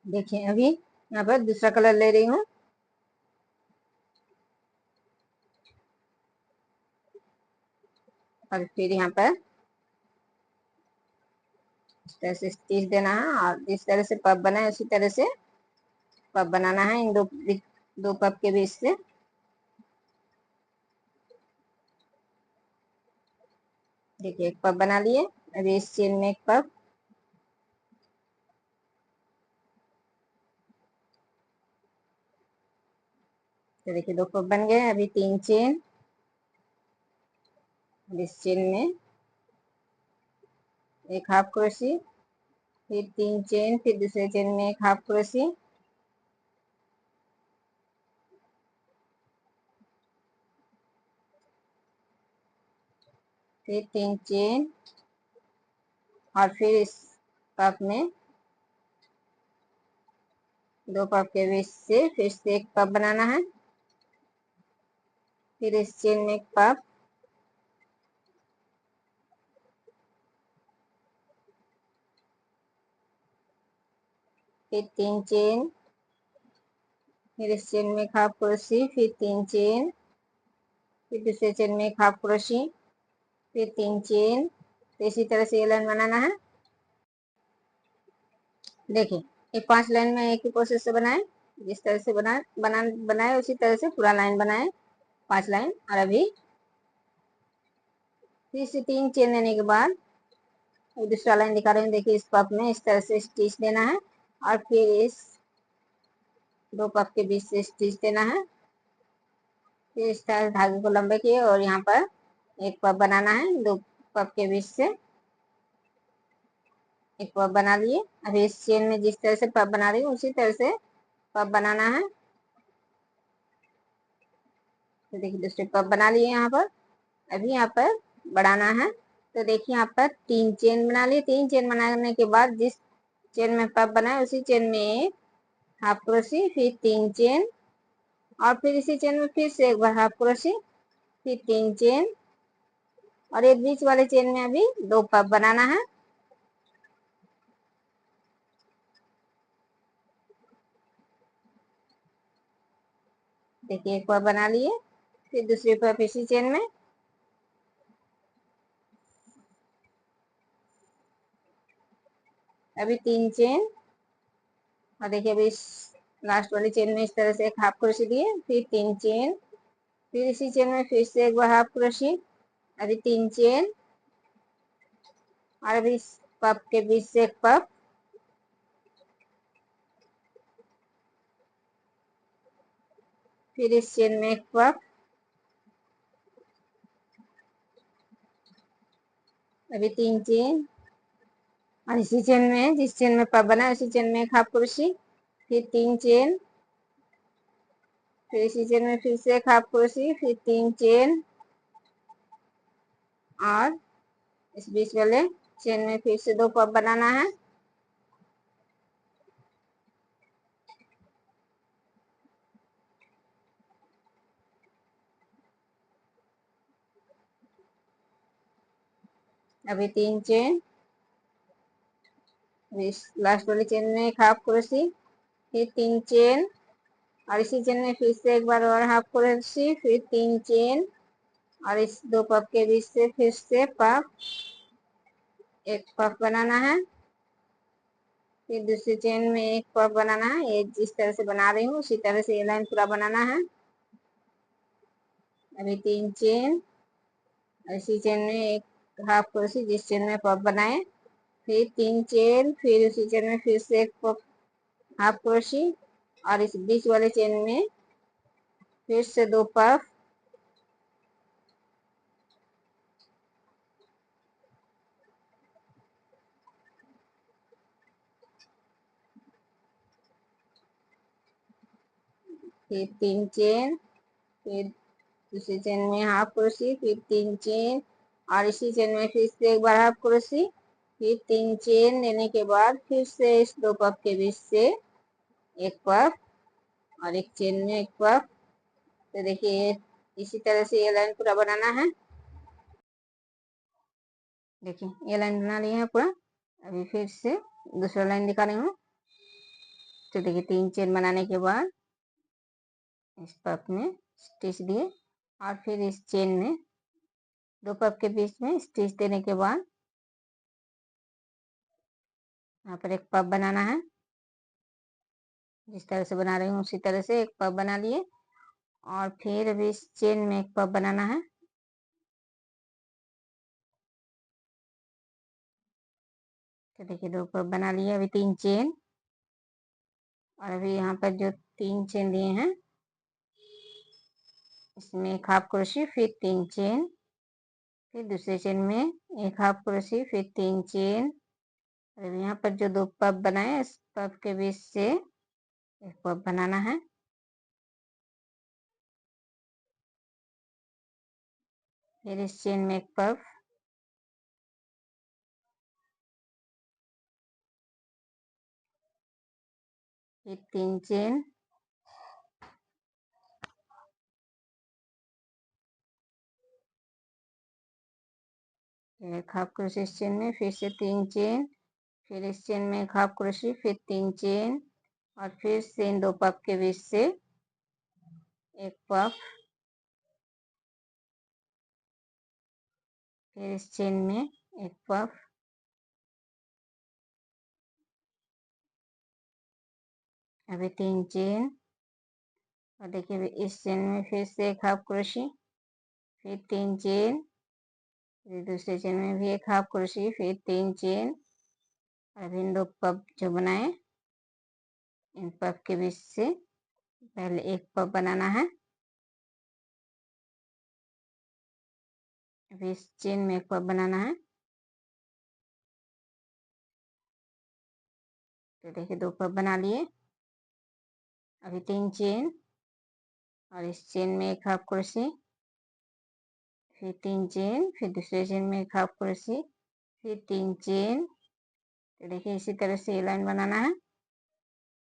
देखिए अभी यहाँ पर दूसरा कलर ले रही हूँ। और फिर यहाँ पर इस तरह से स्टिच देना है और जिस तरह से पफ बना है उसी तरह से पफ बनाना है इन दो पफ के बीच से। देखिए एक पफ बना लिए। अभी इस चेन में एक पफ। तो देखिए दो पफ बन गए। अभी 3 चेन। इस चेन में एक हाफ क्रोशी, फिर 3 चेन, फिर दूसरे चेन में एक हाफ क्रोशी, फिर 3 चेन और फिर इस पफ में दो पफ के बीच से फिर से एक पफ बनाना है। फिर इस चेन में एक पफ, फिर 3 चेन, फिर इस चेन में एक हाफ क्रोशी, फिर 3 चेन, फिर दूसरे चेन में एक हाफ क्रोशी, फिर 3 चेन। तो इसी तरह से ये लाइन बनाना है। देखिए ये 5 लाइन में एक ही प्रोसेस से बनाए। जिस तरह से बनाए उसी तरह से पूरा लाइन बनाए, 5 लाइन। और अभी फिर से 3 चेन देने के बाद दूसरा लाइन दिखा रहे हैं। देखिए इस पफ में इस तरह से स्टिच देना है और फिर इस दो पफ के बीच से स्टिच देना है। फिर इस तरह धागे को लंबे किए और यहाँ पर एक पफ बनाना है। दो पफ के बीच से एक पफ बना लिए। अभी इस चेन में जिस तरह से पफ बना रही हूँ उसी तरह से पफ बनाना है। तो देखिए दूसरे पफ बना लिए यहाँ पर। अभी यहाँ पर बढ़ाना है। तो देखिए यहाँ पर 3 चेन बना लिए। 3 चेन बनाने के बाद जिस चेन में पफ बनाए उसी चेन में एक हाफ क्रोशी, फिर 3 चेन और फिर इसी चेन में फिर से एक बार हाफ क्रोशी, फिर 3 चेन और एक बीच वाले चेन में अभी दो पफ बनाना है। देखिए एक पफ बना लिए। फिर दूसरी पफ इसी चेन में। अभी 3 चेन और देखिए अभी लास्ट वाली चेन में इस तरह से एक हाफ क्रोशी दिए, फिर 3 चेन, फिर इसी चेन में फिर से एक बार हाफ क्रोशी, अभी 3 चेन और अभी इस पफ के बीच से एक पफ, फिर इस चेन में एक पफ, अभी 3 चेन और इसी चेन में जिस चेन में पफ बना है उसी चेन में एक हाफ क्रोशी, फिर 3 चेन, फिर इसी चेन में फिर से एक हाफ क्रोशी, फिर 3 चेन और इस बीच वाले चेन में फिर से दो पफ बनाना है। अभी 3 चेन, लास्ट वाली चेन में एक हाफ क्रोशी, फिर 3 चेन और इसी चेन में फिर से एक बार और हाफ क्रोशी, फिर 3 चेन और इस दो पफ के बीच से फिर से पफ, एक पफ बनाना है। फिर दूसरी चेन में एक पफ बनाना है। ये जिस तरह से बना रही हूँ उसी तरह से ये लाइन पूरा बनाना है। अभी 3 चेन, इसी चेन में एक हाफ क्रोशी जिस चेन में पफ बनाए, फिर 3 चेन, फिर उसी चेन में फिर से एक पफ हाफ क्रोशी और इस बीच वाले चेन में फिर से दो पफ, फिर 3 चेन, फिर दूसरी चेन में हाफ क्रोशी, फिर 3 चेन और इसी चेन में फिर से एक बार हाफ क्रोशी, फिर 3 चेन लेने के बाद फिर से इस दो पफ के बीच से एक पफ और एक चेन में एक पफ। तो देखिए इसी तरह से ये लाइन पूरा बनाना है। देखिए ये लाइन बना ली है पूरा। अभी फिर से दूसरा लाइन दिखा रही हूँ। तो देखिए 3 चेन बनाने के बाद इस पफ में स्टिच दिए और फिर इस चेन में 2 पफ के बीच में स्टिच देने के बाद यहाँ पर एक पफ बनाना है। जिस तरह से बना रही हूँ उसी तरह से एक पफ बना लिए और फिर अभी इस चेन में एक पफ बनाना है। तो देखिए 2 पफ बना लिए, अभी 3 चेन और अभी यहाँ पर जो 3 चेन दिए हैं इसमें एक हाफ क्रोशे फिर 3 चेन, फिर दूसरे चेन में एक हाफ क्रोशे फिर 3 चेन और अभी यहाँ पर जो 2 पफ बनाए इस पफ के बीच से एक पफ बनाना है। फिर इस चेन में एक पफ, फिर 3 चेन, एक हाफ क्रोशे इस चेन में, फिर से 3 चेन, फिर इस चेन में एक हाफ क्रोशे फिर 3 चेन और फिर से इन 2 पफ के बीच से एक पफ, फिर इस चेन में एक पफ, अभी 3 चेन और देखिए इस चेन में फिर से एक हाफ क्रोशे फिर 3 चेन, फिर दूसरे चेन में भी एक हाफ क्रोशे फिर 3 चेन और अभी इन 2 पफ जो बनाए इन पफ के बीच से पहले एक पफ बनाना है। अभी इस चेन में एक पफ बनाना है। तो देखिए 2 पफ बना लिए, अभी 3 चेन और इस चेन में एक हाफ क्रोशे फिर 3 चेन, फिर दूसरे चेन में एक हाफ क्रोशे फिर 3 चेन। तो देखिए इसी तरह से ये लाइन बनाना है।